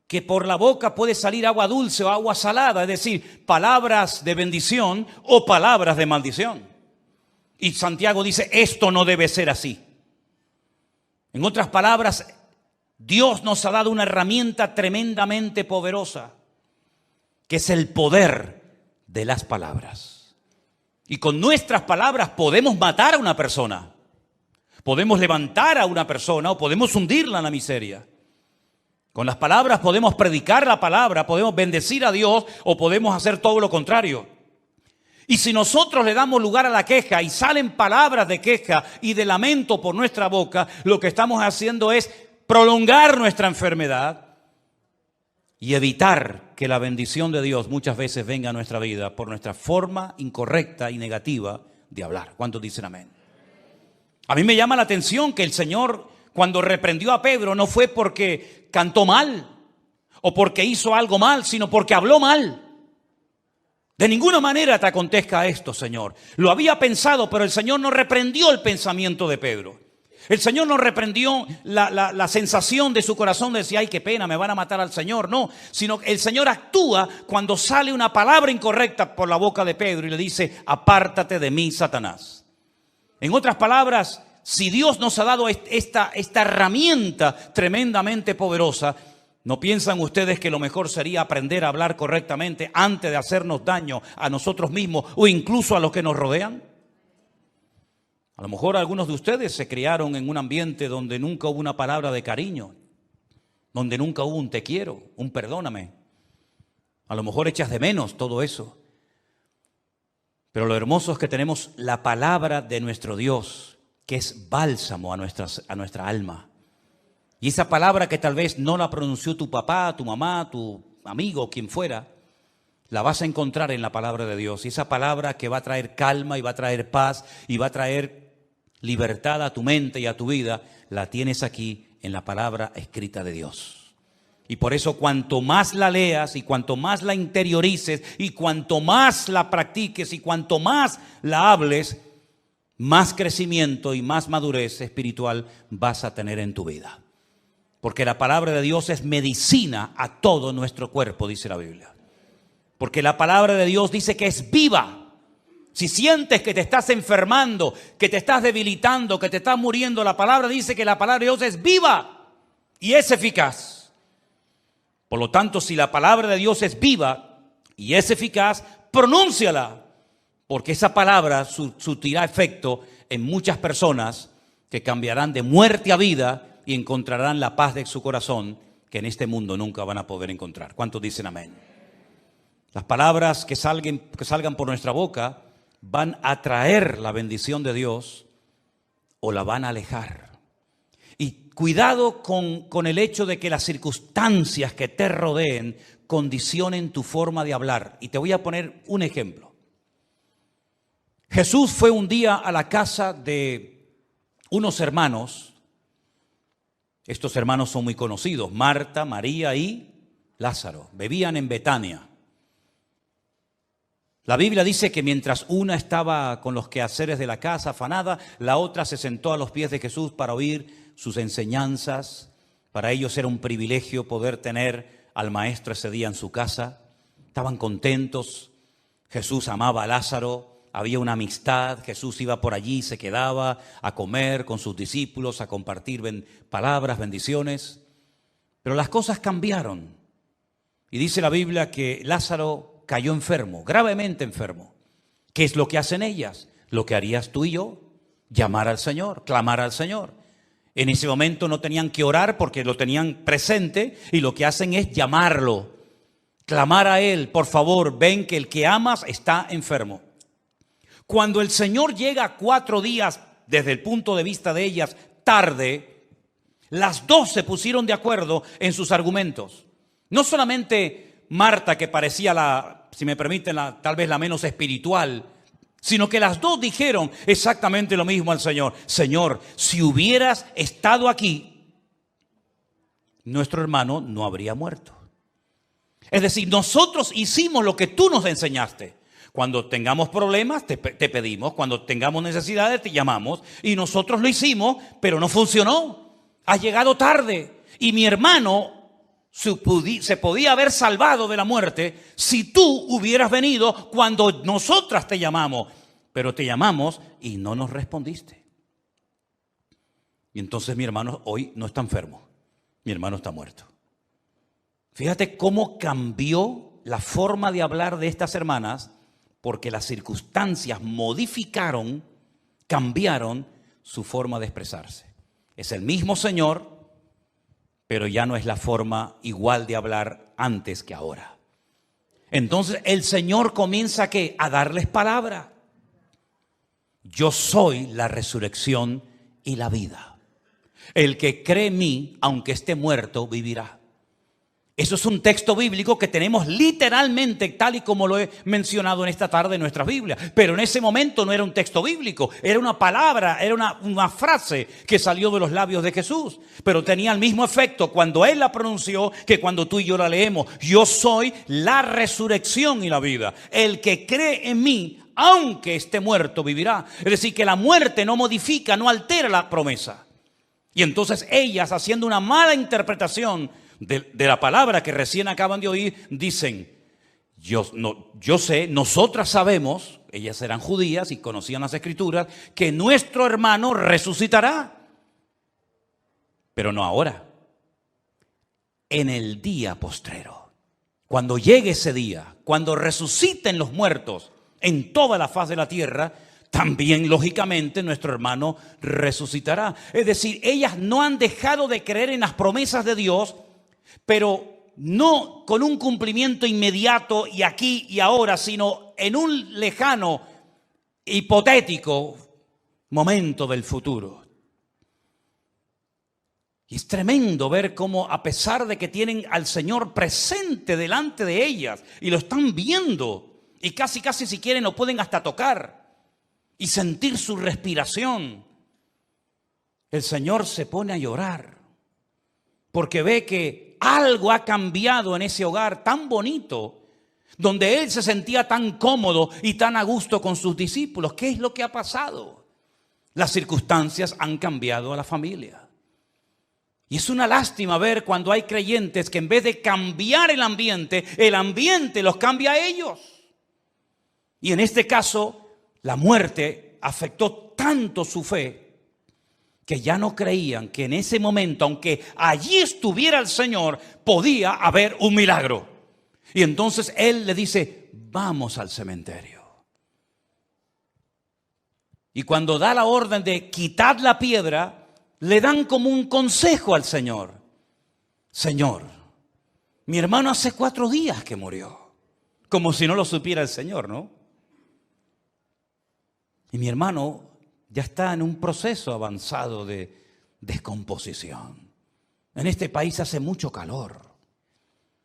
que por la boca puede salir agua dulce o agua salada, es decir, palabras de bendición o palabras de maldición. Y Santiago dice: esto no debe ser así. En otras palabras, Dios nos ha dado una herramienta tremendamente poderosa, que es el poder de las palabras. Y con nuestras palabras podemos matar a una persona, podemos levantar a una persona o podemos hundirla en la miseria. Con las palabras podemos predicar la palabra, podemos bendecir a Dios o podemos hacer todo lo contrario. Y si nosotros le damos lugar a la queja y salen palabras de queja y de lamento por nuestra boca, lo que estamos haciendo es prolongar nuestra enfermedad y evitar que la bendición de Dios muchas veces venga a nuestra vida por nuestra forma incorrecta y negativa de hablar. ¿Cuántos dicen amén? A mí me llama la atención que el Señor, cuando reprendió a Pedro, no fue porque cantó mal o porque hizo algo mal, sino porque habló mal. De ninguna manera te acontezca esto, Señor. Lo había pensado, pero el Señor no reprendió el pensamiento de Pedro. El Señor no reprendió la sensación de su corazón de decir: ay, qué pena, me van a matar al Señor. No, sino el Señor actúa cuando sale una palabra incorrecta por la boca de Pedro y le dice: apártate de mí, Satanás. En otras palabras, si Dios nos ha dado esta herramienta tremendamente poderosa, ¿no piensan ustedes que lo mejor sería aprender a hablar correctamente antes de hacernos daño a nosotros mismos o incluso a los que nos rodean? A lo mejor algunos de ustedes se criaron en un ambiente donde nunca hubo una palabra de cariño, donde nunca hubo un te quiero, un perdóname. A lo mejor echas de menos todo eso. Pero lo hermoso es que tenemos la palabra de nuestro Dios, que es bálsamo a nuestra alma. Y esa palabra que tal vez no la pronunció tu papá, tu mamá, tu amigo, quien fuera, la vas a encontrar en la palabra de Dios. Y esa palabra que va a traer calma y va a traer paz y va a traer libertad a tu mente y a tu vida, la tienes aquí en la palabra escrita de Dios. Y por eso cuanto más la leas y cuanto más la interiorices y cuanto más la practiques y cuanto más la hables, más crecimiento y más madurez espiritual vas a tener en tu vida. Porque la palabra de Dios es medicina a todo nuestro cuerpo, dice la Biblia. Porque la palabra de Dios dice que es viva. Si sientes que te estás enfermando, que te estás debilitando, que te estás muriendo, la palabra dice que la palabra de Dios es viva y es eficaz. Por lo tanto, si la palabra de Dios es viva y es eficaz, pronúnciala. Porque esa palabra surtirá efecto en muchas personas que cambiarán de muerte a vida y encontrarán la paz de su corazón que en este mundo nunca van a poder encontrar. ¿Cuántos dicen amén? Las palabras que salgan por nuestra boca van a traer la bendición de Dios o la van a alejar. Y cuidado con el hecho de que las circunstancias que te rodeen condicionen tu forma de hablar. Y te voy a poner un ejemplo. Jesús fue un día a la casa de unos hermanos. Estos hermanos son muy conocidos, Marta, María y Lázaro. Vivían en Betania. La Biblia dice que mientras una estaba con los quehaceres de la casa afanada, la otra se sentó a los pies de Jesús para oír sus enseñanzas. Para ellos era un privilegio poder tener al maestro ese día en su casa. Estaban contentos. Jesús amaba a Lázaro. Había una amistad. Jesús iba por allí, se quedaba a comer con sus discípulos, a compartir palabras, bendiciones. Pero las cosas cambiaron. Y dice la Biblia que Lázaro cayó enfermo, gravemente enfermo. ¿Qué es lo que hacen ellas? Lo que harías tú y yo, llamar al Señor, clamar al Señor. En ese momento no tenían que orar porque lo tenían presente y lo que hacen es llamarlo, clamar a Él, por favor, ven que el que amas está enfermo. Cuando el Señor llega 4 días, desde el punto de vista de ellas, tarde, las dos se pusieron de acuerdo en sus argumentos. No solamente Marta, que parecía si me permiten, tal vez la menos espiritual, sino que las dos dijeron exactamente lo mismo al Señor. Señor, si hubieras estado aquí, nuestro hermano no habría muerto. Es decir, nosotros hicimos lo que tú nos enseñaste. Cuando tengamos problemas, te pedimos. Cuando tengamos necesidades, te llamamos. Y nosotros lo hicimos, pero no funcionó. Has llegado tarde. Y mi hermano se podía haber salvado de la muerte si tú hubieras venido cuando nosotras te llamamos. Pero te llamamos y no nos respondiste. Y entonces mi hermano hoy no está enfermo. Mi hermano está muerto. Fíjate cómo cambió la forma de hablar de estas hermanas, porque las circunstancias modificaron, cambiaron su forma de expresarse. Es el mismo Señor, pero ya no es la forma igual de hablar antes que ahora. Entonces el Señor comienza ¿qué? A darles palabra. Yo soy la resurrección y la vida. El que cree en mí, aunque esté muerto, vivirá. Eso es un texto bíblico que tenemos literalmente tal y como lo he mencionado en esta tarde en nuestras Biblias. Pero en ese momento no era un texto bíblico, era una palabra, era una frase que salió de los labios de Jesús. Pero tenía el mismo efecto cuando Él la pronunció que cuando tú y yo la leemos. Yo soy la resurrección y la vida. El que cree en mí, aunque esté muerto, vivirá. Es decir, que la muerte no modifica, no altera la promesa. Y entonces ellas, haciendo una mala interpretación de la palabra que recién acaban de oír, dicen, yo sé, nosotras sabemos, ellas eran judías y conocían las escrituras, que nuestro hermano resucitará. Pero no ahora, en el día postrero. Cuando llegue ese día, cuando resuciten los muertos en toda la faz de la tierra, también lógicamente nuestro hermano resucitará. Es decir, ellas no han dejado de creer en las promesas de Dios, pero no con un cumplimiento inmediato y aquí y ahora, sino en un lejano, hipotético momento del futuro. Y es tremendo ver cómo, a pesar de que tienen al Señor presente delante de ellas y lo están viendo, y casi si quieren lo pueden hasta tocar y sentir su respiración, el Señor se pone a llorar porque ve que algo ha cambiado en ese hogar tan bonito, donde Él se sentía tan cómodo y tan a gusto con sus discípulos. ¿Qué es lo que ha pasado? Las circunstancias han cambiado a la familia. Y es una lástima ver cuando hay creyentes que en vez de cambiar el ambiente los cambia a ellos. Y en este caso, la muerte afectó tanto su fe que ya no creían que en ese momento, aunque allí estuviera el Señor, podía haber un milagro. Y entonces Él le dice, vamos al cementerio. Y cuando da la orden de quitar la piedra, le dan como un consejo al Señor. Señor, mi hermano hace 4 días que murió. Como si no lo supiera el Señor, ¿no? Y mi hermano ya está en un proceso avanzado de descomposición. En este país hace mucho calor.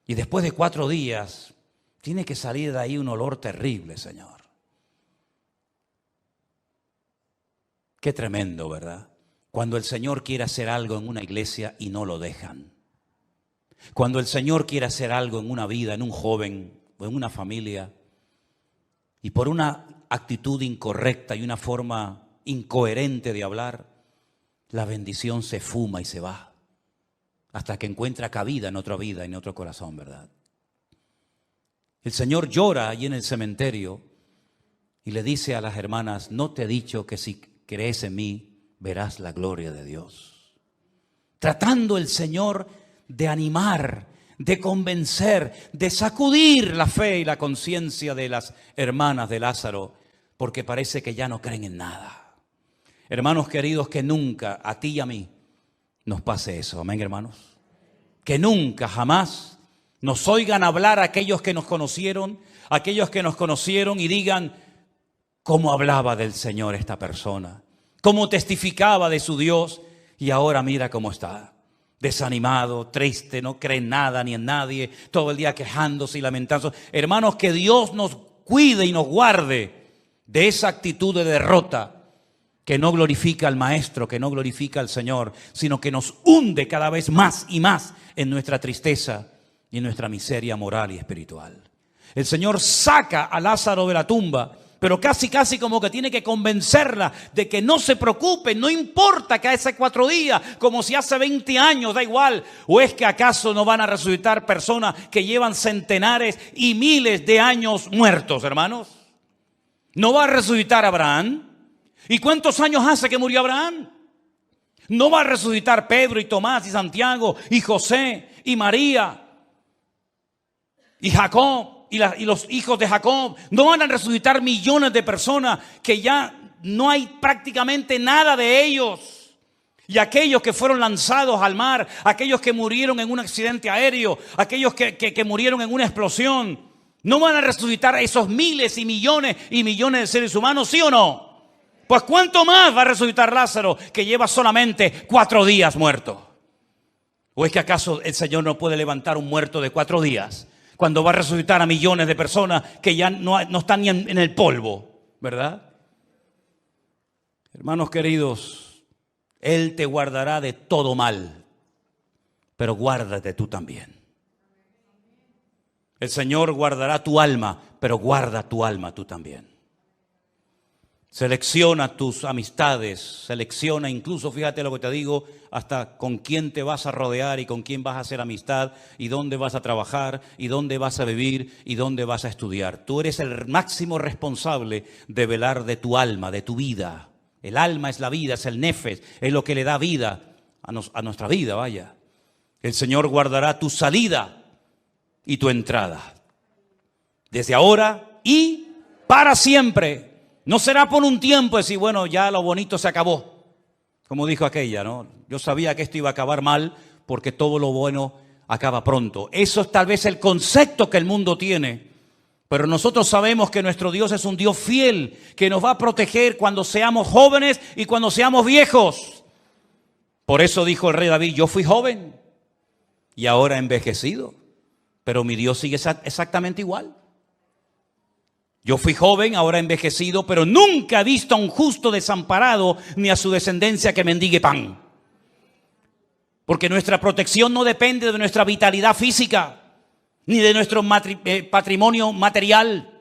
Y después de 4 días, tiene que salir de ahí un olor terrible, Señor. Qué tremendo, ¿verdad? Cuando el Señor quiere hacer algo en una iglesia y no lo dejan. Cuando el Señor quiere hacer algo en una vida, en un joven o en una familia, y por una actitud incorrecta y una forma incoherente de hablar, la bendición se fuma y se va, hasta que encuentra cabida en otra vida, en otro corazón, ¿verdad? El Señor llora allí en el cementerio y le dice a las hermanas, ¿no te he dicho que si crees en mí, verás la gloria de Dios? Tratando el Señor de animar, de convencer, de sacudir la fe y la conciencia de las hermanas de Lázaro, porque parece que ya no creen en nada. Hermanos queridos, que nunca a ti y a mí nos pase eso. Amén, hermanos. Que nunca, jamás nos oigan hablar aquellos que nos conocieron y digan cómo hablaba del Señor esta persona, cómo testificaba de su Dios, y ahora mira cómo está, desanimado, triste, no cree en nada ni en nadie, todo el día quejándose y lamentándose. Hermanos, que Dios nos cuide y nos guarde de esa actitud de derrota que no glorifica al Maestro, que no glorifica al Señor, sino que nos hunde cada vez más y más en nuestra tristeza y en nuestra miseria moral y espiritual. El Señor saca a Lázaro de la tumba, pero casi como que tiene que convencerla de que no se preocupe, no importa que hace 4 días, como si hace 20 años, da igual. ¿O es que acaso no van a resucitar personas que llevan centenares y miles de años muertos, hermanos? ¿No va a resucitar Abraham? ¿Y cuántos años hace que murió Abraham? ¿No va a resucitar Pedro y Tomás y Santiago y José y María y Jacob? Y los hijos de Jacob, no van a resucitar millones de personas que ya no hay prácticamente nada de ellos. Y aquellos que fueron lanzados al mar, aquellos que murieron en un accidente aéreo, aquellos que murieron en una explosión, ¿no van a resucitar esos miles y millones de seres humanos, sí o no? Pues ¿cuánto más va a resucitar Lázaro, que lleva solamente 4 días muerto? ¿O es que acaso el Señor no puede levantar un muerto de 4 días? Cuando va a resucitar a millones de personas que ya no están ni en el polvo, ¿verdad? Hermanos queridos, Él te guardará de todo mal, pero guárdate tú también. El Señor guardará tu alma, pero guarda tu alma tú también. Selecciona tus amistades, selecciona incluso, fíjate lo que te digo, hasta con quién te vas a rodear y con quién vas a hacer amistad y dónde vas a trabajar y dónde vas a vivir y dónde vas a estudiar. Tú eres el máximo responsable de velar de tu alma, de tu vida. El alma es la vida, es el nefes, es lo que le da vida a nuestra vida, vaya. El Señor guardará tu salida y tu entrada, desde ahora y para siempre. No será por un tiempo decir, bueno, ya lo bonito se acabó. Como dijo aquella, ¿no? Yo sabía que esto iba a acabar mal porque todo lo bueno acaba pronto. Eso es tal vez el concepto que el mundo tiene. Pero nosotros sabemos que nuestro Dios es un Dios fiel, que nos va a proteger cuando seamos jóvenes y cuando seamos viejos. Por eso dijo el rey David, yo fui joven y ahora he envejecido, pero mi Dios sigue exactamente igual. Yo fui joven, ahora he envejecido, pero nunca he visto a un justo desamparado ni a su descendencia que mendigue pan. Porque nuestra protección no depende de nuestra vitalidad física, ni de nuestro patrimonio material,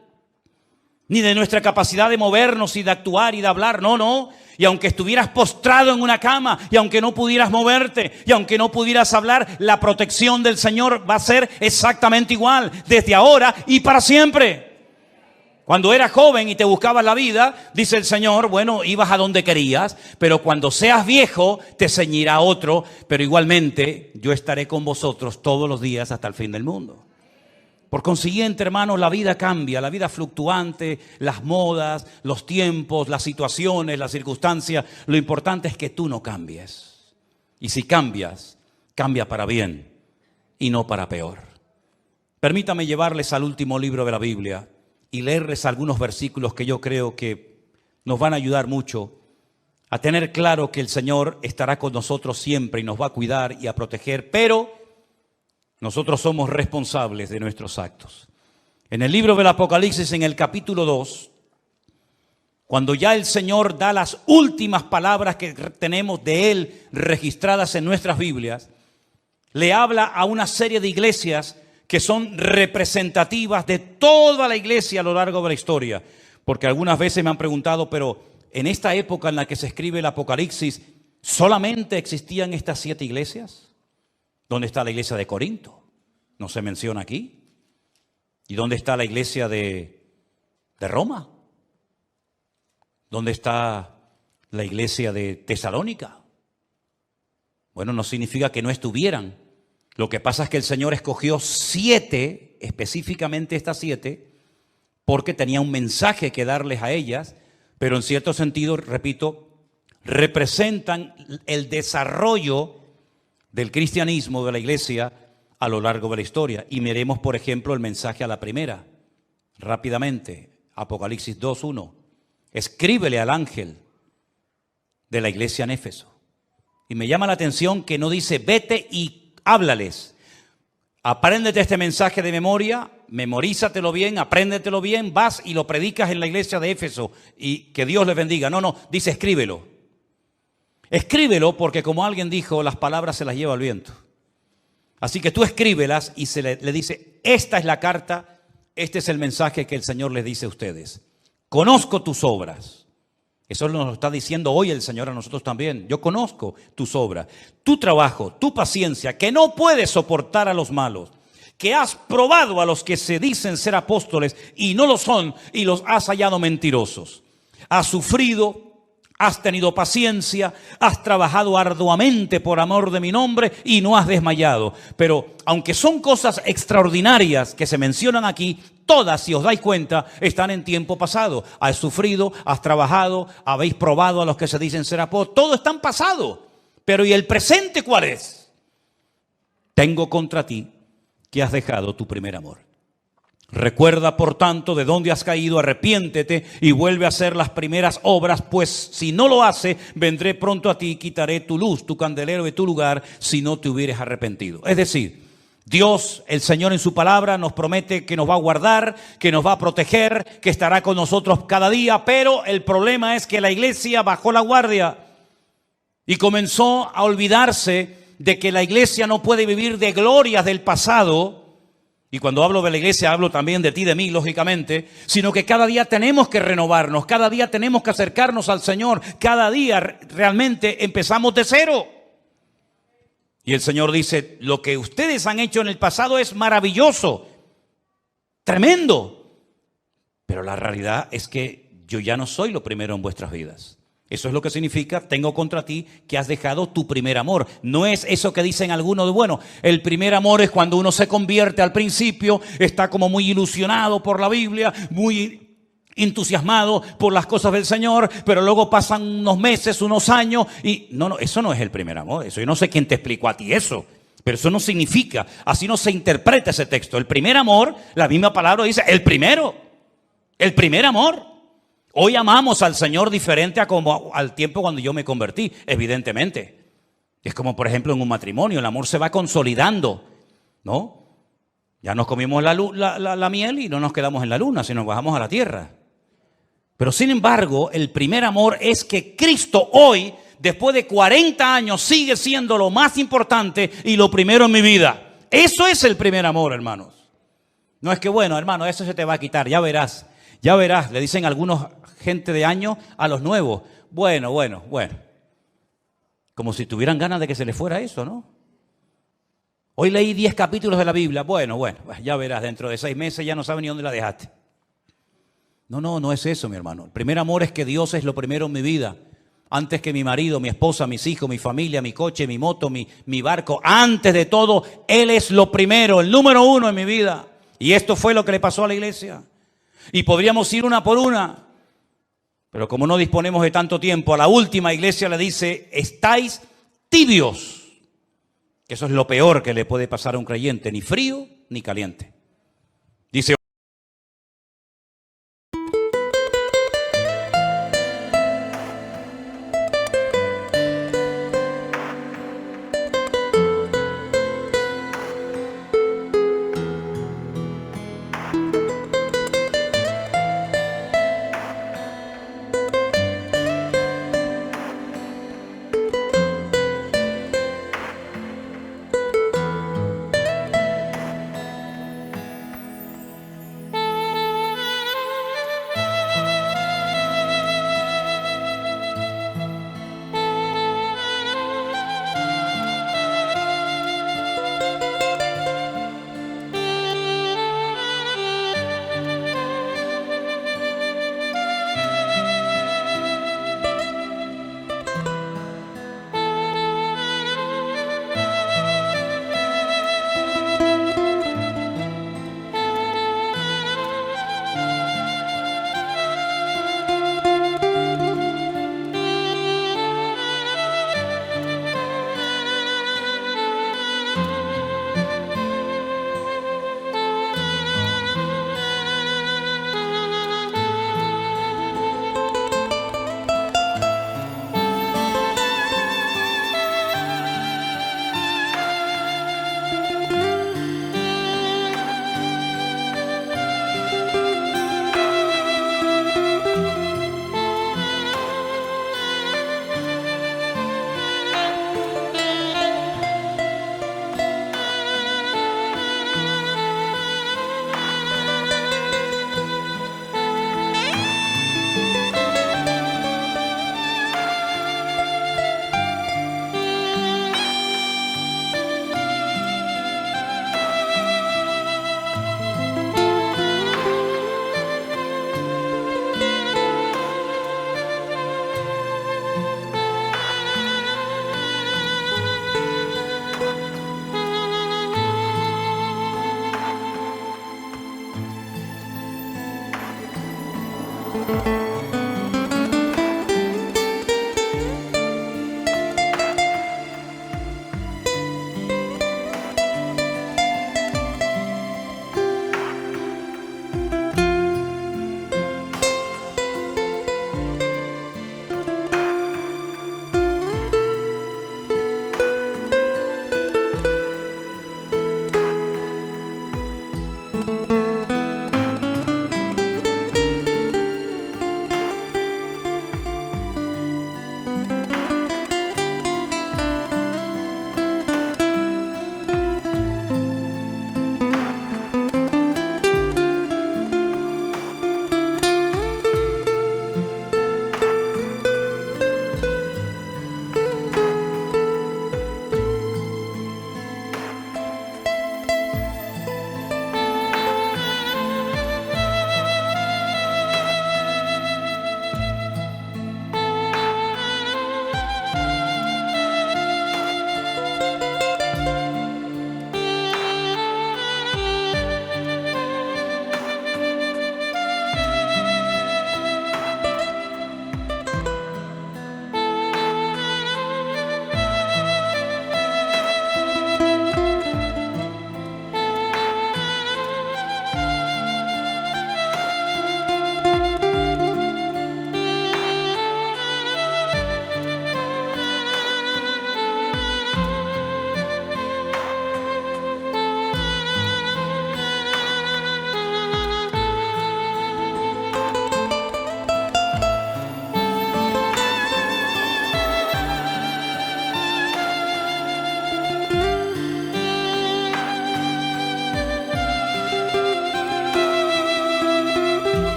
ni de nuestra capacidad de movernos y de actuar y de hablar. No, no. Y aunque estuvieras postrado en una cama, y aunque no pudieras moverte, y aunque no pudieras hablar, la protección del Señor va a ser exactamente igual, desde ahora y para siempre. Cuando eras joven y te buscabas la vida, dice el Señor, bueno, ibas a donde querías, pero cuando seas viejo te ceñirá otro, pero igualmente yo estaré con vosotros todos los días hasta el fin del mundo. Por consiguiente, hermanos, la vida cambia, la vida fluctuante, las modas, los tiempos, las situaciones, las circunstancias. Lo importante es que tú no cambies. Y si cambias, cambia para bien y no para peor. Permítame llevarles al último libro de la Biblia y leerles algunos versículos que yo creo que nos van a ayudar mucho a tener claro que el Señor estará con nosotros siempre y nos va a cuidar y a proteger, pero nosotros somos responsables de nuestros actos. En el libro del Apocalipsis, en el capítulo 2, cuando ya el Señor da las últimas palabras que tenemos de Él registradas en nuestras Biblias, le habla a una serie de iglesias que son representativas de toda la iglesia a lo largo de la historia. Porque algunas veces me han preguntado, pero en esta época en la que se escribe el Apocalipsis, ¿solamente existían estas 7 iglesias? ¿Dónde está la iglesia de Corinto? No se menciona aquí. ¿Y dónde está la iglesia de Roma? ¿Dónde está la iglesia de Tesalónica? Bueno, no significa que no estuvieran. Lo que pasa es que el Señor escogió 7, específicamente estas 7, porque tenía un mensaje que darles a ellas, pero en cierto sentido, repito, representan el desarrollo del cristianismo, de la iglesia, a lo largo de la historia. Y miremos, por ejemplo, el mensaje a la primera. Rápidamente, Apocalipsis 2:1. Escríbele al ángel de la iglesia en Éfeso. Y me llama la atención que no dice, vete y háblales. Apréndete este mensaje de memoria, memorízatelo bien, apréndetelo bien, vas y lo predicas en la iglesia de Éfeso y que Dios les bendiga. No, dice escríbelo. Escríbelo porque, como alguien dijo, las palabras se las lleva el viento. Así que tú escríbelas y le dice, esta es la carta, este es el mensaje que el Señor les dice a ustedes. Conozco tus obras. Eso nos lo está diciendo hoy el Señor a nosotros también. Yo conozco tus obras, tu trabajo, tu paciencia, que no puedes soportar a los malos, que has probado a los que se dicen ser apóstoles y no lo son y los has hallado mentirosos. Has sufrido, has tenido paciencia, has trabajado arduamente por amor de mi nombre y no has desmayado. Pero aunque son cosas extraordinarias que se mencionan aquí, todas, si os dais cuenta, están en tiempo pasado. Has sufrido, has trabajado, habéis probado a los que se dicen ser apóstoles. Todo está en pasado. Pero ¿y el presente cuál es? Tengo contra ti que has dejado tu primer amor. Recuerda, por tanto, de dónde has caído, arrepiéntete y vuelve a hacer las primeras obras, pues si no lo hace, vendré pronto a ti y quitaré tu luz, tu candelero de tu lugar, si no te hubieres arrepentido. Es decir, Dios, el Señor en su palabra, nos promete que nos va a guardar, que nos va a proteger, que estará con nosotros cada día, pero el problema es que la iglesia bajó la guardia y comenzó a olvidarse de que la iglesia no puede vivir de glorias del pasado. Y cuando hablo de la iglesia, hablo también de ti, de mí, lógicamente, sino que cada día tenemos que renovarnos, cada día tenemos que acercarnos al Señor, cada día realmente empezamos de cero. Y el Señor dice, lo que ustedes han hecho en el pasado es maravilloso, tremendo, pero la realidad es que yo ya no soy lo primero en vuestras vidas. Eso es lo que significa, tengo contra ti que has dejado tu primer amor. No es eso que dicen algunos de, bueno, el primer amor es cuando uno se convierte al principio, está como muy ilusionado por la Biblia, muy entusiasmado por las cosas del Señor, pero luego pasan unos meses, unos años y no, eso no es el primer amor. Eso yo no sé quién te explicó a ti eso. Pero eso no significa, así no se interpreta ese texto. El primer amor, la misma palabra dice, el primer amor. Hoy amamos al Señor diferente a como al tiempo cuando yo me convertí, evidentemente. Es como, por ejemplo, en un matrimonio, el amor se va consolidando, ¿no? Ya nos comimos la miel y no nos quedamos en la luna, sino bajamos a la tierra. Pero sin embargo, el primer amor es que Cristo hoy, después de 40 años, sigue siendo lo más importante y lo primero en mi vida. Eso es el primer amor, hermanos. No es que, bueno, hermano, eso se te va a quitar, ya verás, le dicen algunos gente de años a los nuevos. Bueno. Como si tuvieran ganas de que se les fuera eso, ¿no? Hoy leí 10 capítulos de la Biblia. Bueno, ya verás, dentro de 6 meses ya no sabes ni dónde la dejaste. No es eso, mi hermano. El primer amor es que Dios es lo primero en mi vida. Antes que mi marido, mi esposa, mis hijos, mi familia, mi coche, mi moto, mi barco. Antes de todo, Él es lo primero, el número 1 en mi vida. Y esto fue lo que le pasó a la iglesia. Y podríamos ir una por una. Pero como no disponemos de tanto tiempo, a la última iglesia le dice, estáis tibios. Que eso es lo peor que le puede pasar a un creyente, ni frío ni caliente. Dice,